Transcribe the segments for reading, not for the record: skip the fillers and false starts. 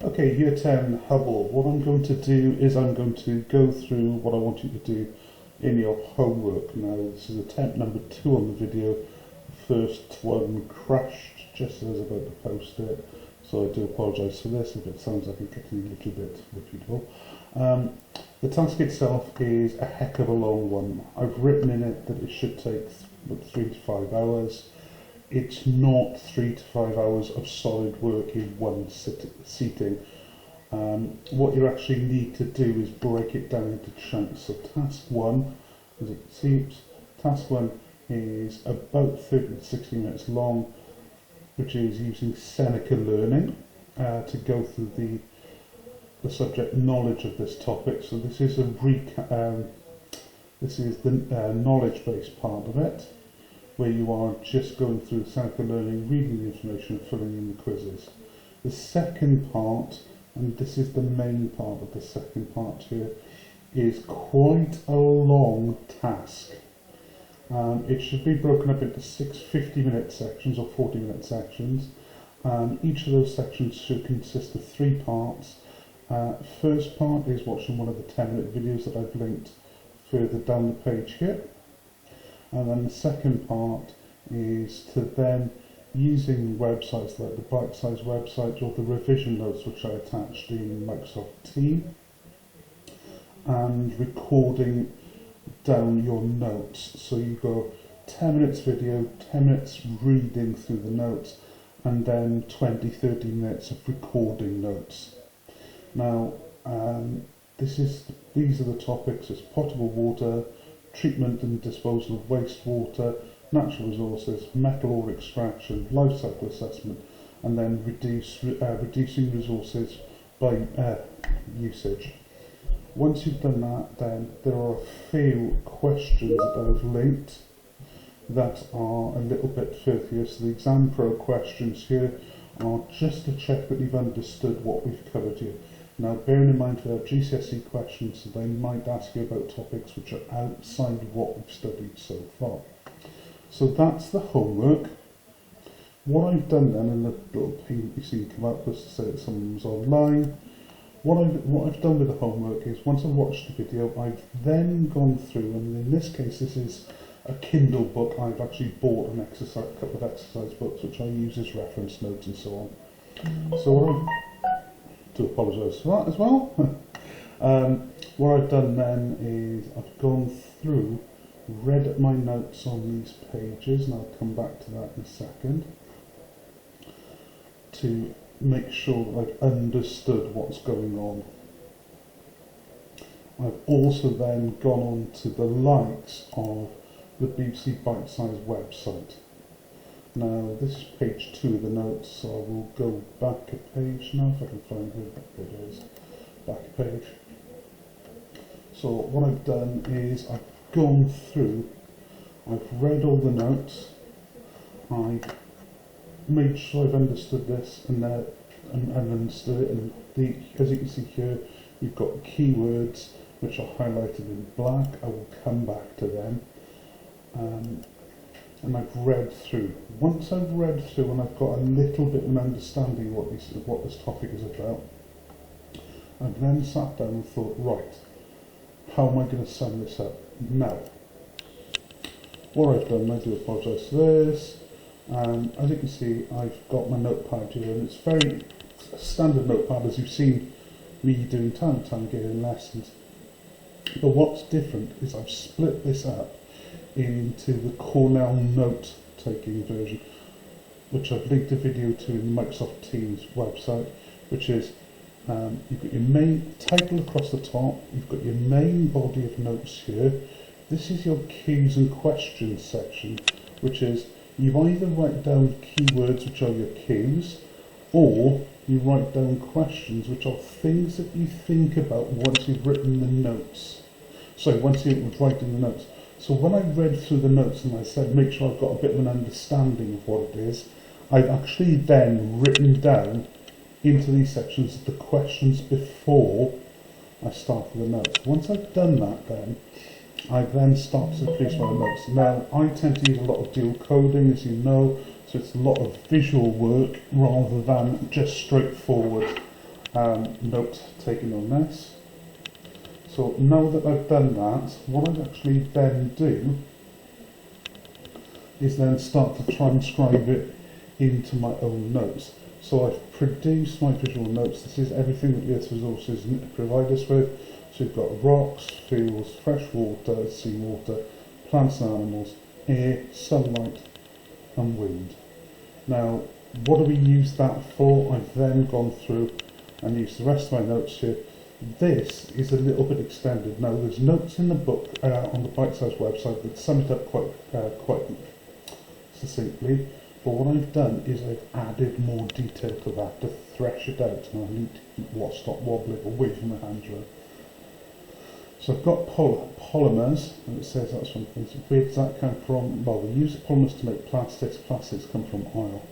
Okay, Year 10 Hubble. What I'm going to do is I'm going to go through what I want you to do in your homework. Now, this is attempt number 2 on the video. The first one crashed just as I was about to post it, so I do apologise for this if it sounds like it's getting a little bit repeatable. The task itself is a heck of a long one. I've written in it that it should take 3 to 5 hours. It's not 3 to 5 hours of solid work in one sitting. What you actually need to do is break it down into chunks. So task 1, as it seems, task 1 is about 30 to 60 minutes long, which is using Seneca learning to go through the subject knowledge of this topic. So this is this is the knowledge-based part of it, where you are just going through Seneca learning, reading the information, and filling in the quizzes. The second part, and this is the main part of the second part here, is quite a long task. It should be broken up into 6 50-minute sections or 40-minute sections. Each of those sections should consist of 3 parts. First part is watching one of the 10-minute videos that I've linked further down the page here. And then the second part is to then, using websites like the bite-sized website or the revision notes which I attached in Microsoft Teams, and recording down your notes. So you go 10 minutes video, 10 minutes reading through the notes, and then 20-30 minutes of recording notes. Now, these are the topics: it's potable water, treatment and disposal of wastewater, natural resources, metal ore extraction, life cycle assessment, and then reducing resources by usage. Once you've done that, then there are a few questions that I've linked that are a little bit further. So the exam pro questions here are just to check that you've understood what we've covered here. Now, bearing in mind they're GCSE questions, so they might ask you about topics which are outside of what we've studied so far. So that's the homework. What I've done then, and the little pane you see come up was to say that someone's online. What I've done with the homework is, once I've watched the video, I've then gone through, and in this case this is a Kindle book. I've actually bought a couple of exercise books which I use as reference notes and so on. So what I've to apologise for that as well. What I've done then is I've gone through, read my notes on these pages, and I'll come back to that in a second, to make sure that I've understood what's going on. I've also then gone on to the likes of the BBC Bite-sized website. Now, this is page 2 of the notes, so I will go back a page now, if I can find where it is. Back a page. So what I've done is I've gone through, I've read all the notes, I've made sure I've understood this and understood it, and as you can see here, you've got keywords which are highlighted in black. I will come back to them. And I've read through. Once I've read through and I've got a little bit of an understanding what this topic is about, I've then sat down and thought, right, how am I going to sum this up? Now, what I've done, I do apologise for this, as you can see, I've got my notepad here, and it's very standard notepad as you've seen me doing time and time again in lessons. But what's different is I've split this up into the Cornell note-taking version, which I've linked a video to in the Microsoft Teams website, which is, you've got your main title across the top, you've got your main body of notes here. This is your cues and questions section, which is, you either write down keywords, which are your cues, or you write down questions, which are things that you think about once you've written the notes. So once you've written the notes. So when I read through the notes and I said make sure I've got a bit of an understanding of what it is, I've actually then written down into these sections the questions before I start with the notes. Once I've done that, then I then start to produce my notes. Now, I tend to use a lot of dual coding, as you know, so it's a lot of visual work rather than just straightforward note taken on this. So now that I've done that, what I actually then do is then start to transcribe it into my own notes. So I've produced my visual notes. This is everything that the Earth resources provide us with. So we've got rocks, fields, fresh water, seawater, plants and animals, air, sunlight and wind. Now, what do we use that for? I've then gone through and used the rest of my notes here. This is a little bit extended. Now, there's notes in the book on the Bite Size website that sum it up quite succinctly. But what I've done is I've added more detail to that to thresh it out, and I need to keep stop wobbling away from the hand drill. So I've got polymers, and it says that's from things. Where does that come from? Well, we use polymers to make plastics. Plastics come from oil.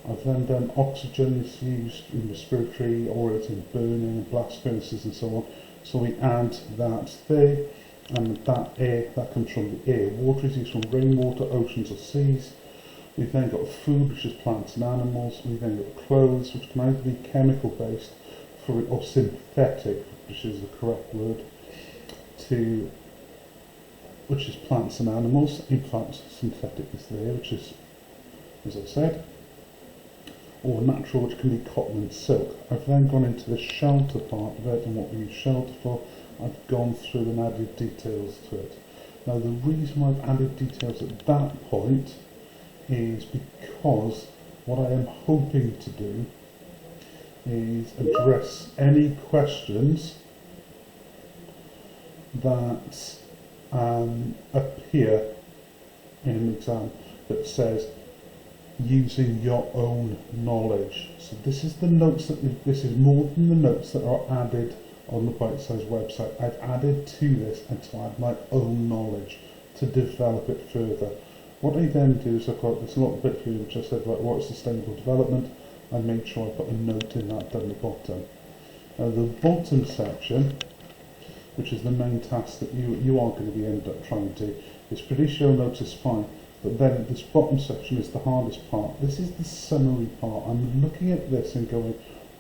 I've then done oxygen is used in respiratory oils in burning, blast furnaces and so on. So we add that there, and that air, that comes from the air. Water is used from rainwater, oceans or seas. We've then got food, which is plants and animals. We've then got clothes, which can either be chemical based or synthetic, which is the correct word, which is plants and animals. In fact, synthetic is there, which is, as I said, or natural, which can be cotton and silk. I've then gone into the shelter part of it and what we use shelter for. I've gone through and added details to it. Now, the reason why I've added details at that point is because what I am hoping to do is address any questions that appear in an exam that says using your own knowledge. So this is the notes this is more than the notes that are added on the Bite Size website. I've added to this and to add my own knowledge to develop it further. What I then do is I've got this little bit here which I said about what is sustainable development. I made sure I put a note in that down the bottom. Now the bottom section, which is the main task that you are going to be end up trying to do, is produce your notes is fine, but then this bottom section is the hardest part. This is the summary part. I'm looking at this and going,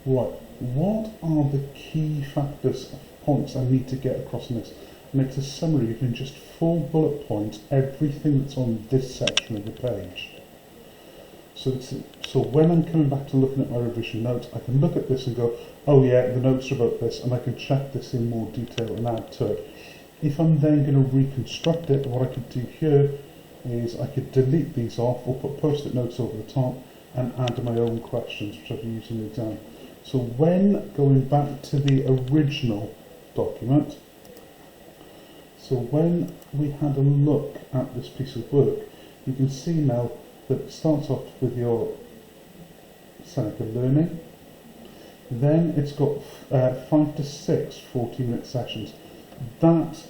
right, what are the key factors, points I need to get across in this? And it's a summary in just 4 bullet points, everything that's on this section of the page. So when I'm coming back to looking at my revision notes, I can look at this and go, oh yeah, the notes are about this, and I can check this in more detail and add to it. If I'm then going to reconstruct it, what I could do here is I could delete these off or put post-it notes over the top and add my own questions, which I've used in the exam. So when going back to the original document, so when we had a look at this piece of work, you can see now that it starts off with your Seneca learning. Then it's got 5 to 6 40-minute sessions. That,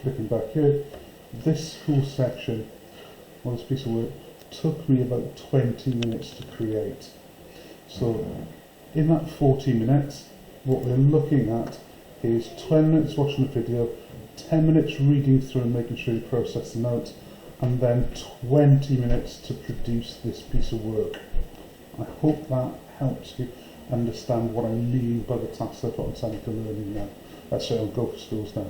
flicking back here, this full section, or this piece of work, took me about 20 minutes to create. So in that 40 minutes, what we're looking at is 20 minutes watching the video, 10 minutes reading through and making sure you process the notes, and then 20 minutes to produce this piece of work. I hope that helps you understand what I mean by the tasks I've got on Seneca Learning now. That's it, on Go for Schools now.